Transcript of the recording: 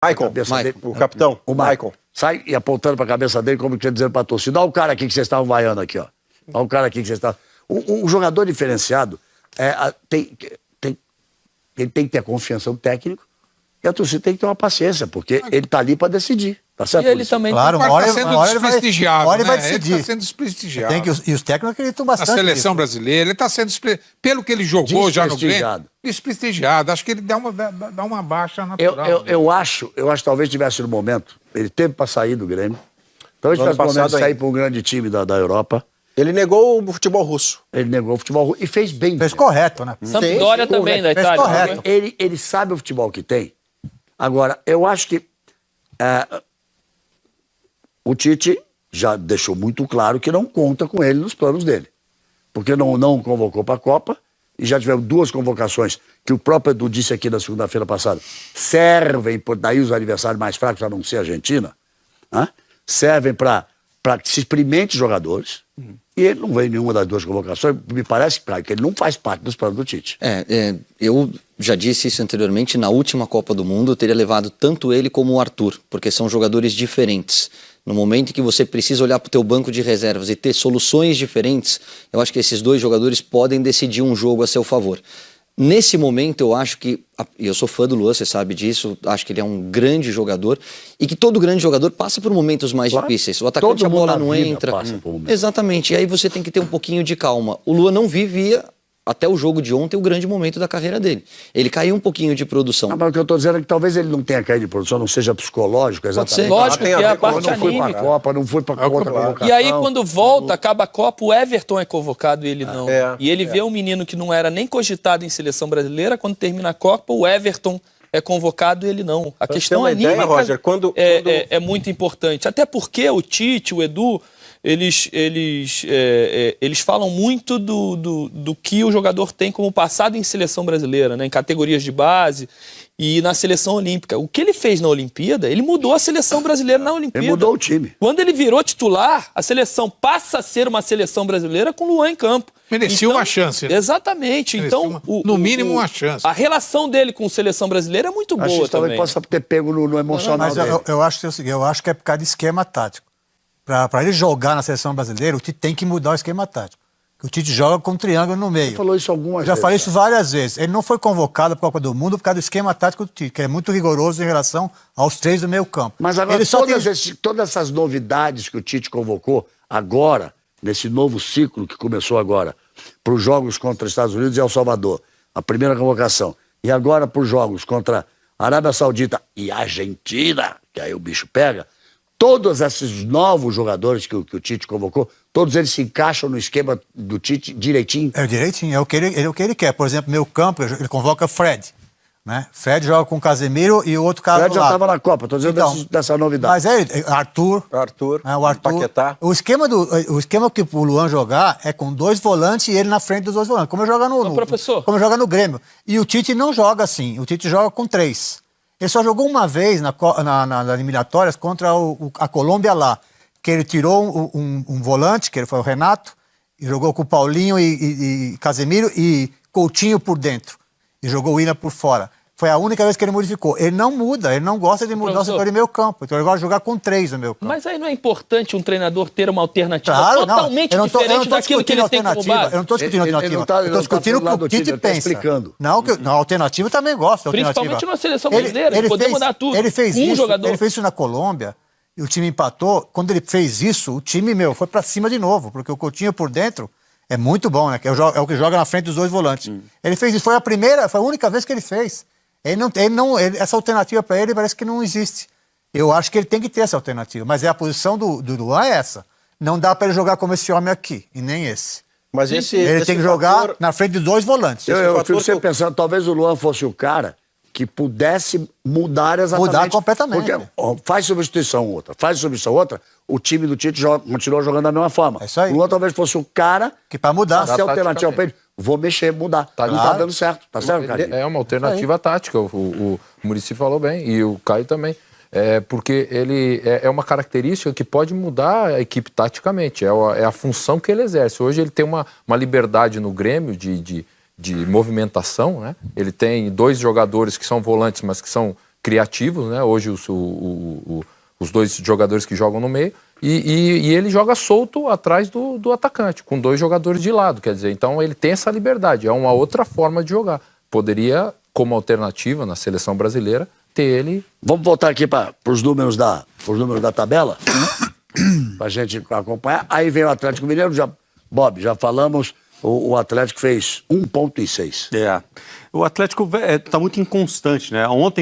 Michael, o capitão, o Michael. Sai e apontando para a cabeça dele, como quer dizer para a torcida. Olha o cara aqui que vocês estavam vaiando aqui, ó. Olha o cara aqui que vocês estavam... O jogador diferenciado ele tem que ter confiança no técnico e a torcida tem que ter uma paciência, porque ele está ali para decidir. Tá certo? E ele também está sendo desprestigiado. Ele vai decidir. Ele está sendo desprestigiado. E os técnicos acreditam bastante. A seleção brasileira, ele está sendo, pelo que ele jogou já no Grêmio, desprestigiado. Acho que ele dá uma baixa natural. Eu acho talvez tivesse no momento, ele teve para sair do Grêmio, talvez tivesse no momento de sair para um grande time da Europa. Ele negou o futebol russo. Ele negou o futebol russo e fez bem. Fez correto, né? Sampdoria também, da Itália. Correto. Ele sabe o futebol que tem. Agora, eu acho que o Tite já deixou muito claro que não conta com ele nos planos dele. Porque não convocou para a Copa e já tivemos 2 convocações que o próprio Edu disse aqui na segunda-feira passada. Servem, daí os adversários mais fracos, a não ser a Argentina, servem para que se experimente jogadores. E ele não veio em nenhuma das 2 convocações. Me parece, claro, que ele não faz parte dos planos do Tite. Eu já disse isso anteriormente, na última Copa do Mundo eu teria levado tanto ele como o Arthur, porque são jogadores diferentes. No momento em que você precisa olhar para o teu banco de reservas e ter soluções diferentes, eu acho que esses 2 jogadores podem decidir um jogo a seu favor. Nesse momento, eu acho que... Eu sou fã do Luan, você sabe disso. Acho que ele é um grande jogador. E que todo grande jogador passa por momentos mais difíceis. O atacante, a bola não entra. Exatamente. E aí você tem que ter um pouquinho de calma. O Luan não vivia, até o jogo de ontem, o grande momento da carreira dele. Ele caiu um pouquinho de produção. Mas o que eu estou dizendo é que talvez ele não tenha caído de produção, não seja psicológico, exatamente. Lógico que é a parte anímica. Não foi para a Copa, não foi para outra convocação. E aí, quando volta, acaba a Copa, o Everton é convocado e ele não. E ele vê um menino que não era nem cogitado em seleção brasileira, quando termina a Copa, o Everton é convocado e ele não. A questão anímica Roger, é muito importante. Até porque o Tite, o Edu... Eles falam muito do que o jogador tem como passado em seleção brasileira, né? Em categorias de base e na seleção olímpica. O que ele fez na Olimpíada, ele mudou a seleção brasileira na Olimpíada. Ele mudou o time. Quando ele virou titular, a seleção passa a ser uma seleção brasileira com Luan em campo. Merecia uma chance. Né? Exatamente. Então, no mínimo uma chance. A relação dele com a seleção brasileira é muito boa também. Talvez possa ter pego no emocional dele. Eu acho que é o seguinte, eu acho que é por causa de esquema tático. Para ele jogar na seleção brasileira, o Tite tem que mudar o esquema tático. O Tite joga com um triângulo no meio. Você falou isso algumas vezes. Já falei isso várias vezes. Ele não foi convocado para a Copa do Mundo por causa do esquema tático do Tite, que é muito rigoroso em relação aos 3 do meio campo. Mas agora, todas essas novidades que o Tite convocou agora, nesse novo ciclo que começou agora, para os jogos contra os Estados Unidos e El Salvador, a primeira convocação, e agora para os jogos contra a Arábia Saudita e a Argentina, que aí o bicho pega, todos esses novos jogadores que o Tite convocou, todos eles se encaixam no esquema do Tite direitinho? Direitinho, é o que ele quer. Por exemplo, meio campo, ele convoca Fred. Né? Fred joga com o Casemiro e o outro cara Fred já estava na Copa, estou dizendo dessa novidade. Mas Arthur, Paquetá. O esquema que o Luan jogar é com 2 volantes e ele na frente dos 2 volantes, como joga como joga no Grêmio. E o Tite não joga assim, o Tite joga com 3. Ele só jogou uma vez nas eliminatórias contra a Colômbia lá, que ele tirou um volante, que foi o Renato, e jogou com o Paulinho e Casemiro e Coutinho por dentro. E jogou o Willian por fora. Foi a única vez que ele modificou. Ele não muda, ele não gosta de mudar o setor de meio campo. Então ele gosta de jogar com 3 no meio campo. Mas aí não é importante um treinador ter uma alternativa totalmente diferente daquilo que ele tem como base? Eu não estou discutindo alternativa. Eu estou discutindo o que o Tite pensa. Não, a alternativa eu também gosto. Principalmente na seleção brasileira, ele poder mudar tudo. Ele fez isso na Colômbia e o time empatou. Quando ele fez isso, o time, foi para cima de novo, porque o Coutinho por dentro é muito bom, né? É o que joga na frente dos 2 volantes. Ele fez isso, foi a única vez que ele fez. Essa alternativa para ele parece que não existe. Eu acho que ele tem que ter essa alternativa, mas a posição do Luan é essa. Não dá para ele jogar como esse homem aqui, e nem esse. Mas ele tem que jogar na frente de 2 volantes. Eu fico sempre pensando, talvez o Luan fosse o cara que pudesse mudar exatamente. Mudar completamente. Porque faz substituição outra, o time do Tite continua jogando da mesma forma. É isso aí. O Luan talvez fosse o cara que para mudar. Ser alternativa para ele. Vou mexer, mudar. Não tá dando certo. Tá certo, Caio? É uma alternativa tática. O Muricy falou bem, e o Caio também. Porque ele é uma característica que pode mudar a equipe taticamente. É a função que ele exerce. Hoje ele tem uma liberdade no Grêmio de movimentação, né? Ele tem 2 jogadores que são volantes, mas que criativos, né? Hoje os dois jogadores que jogam no meio, e ele joga solto atrás do atacante, com 2 jogadores de lado, quer dizer, então ele tem essa liberdade, é uma outra forma de jogar. Poderia, como alternativa na seleção brasileira, ter ele... Vamos voltar aqui para os números da tabela, para a gente acompanhar. Aí vem o Atlético Mineiro, Bob, já falamos, o Atlético fez 1,6. O Atlético está muito inconstante, né? Ontem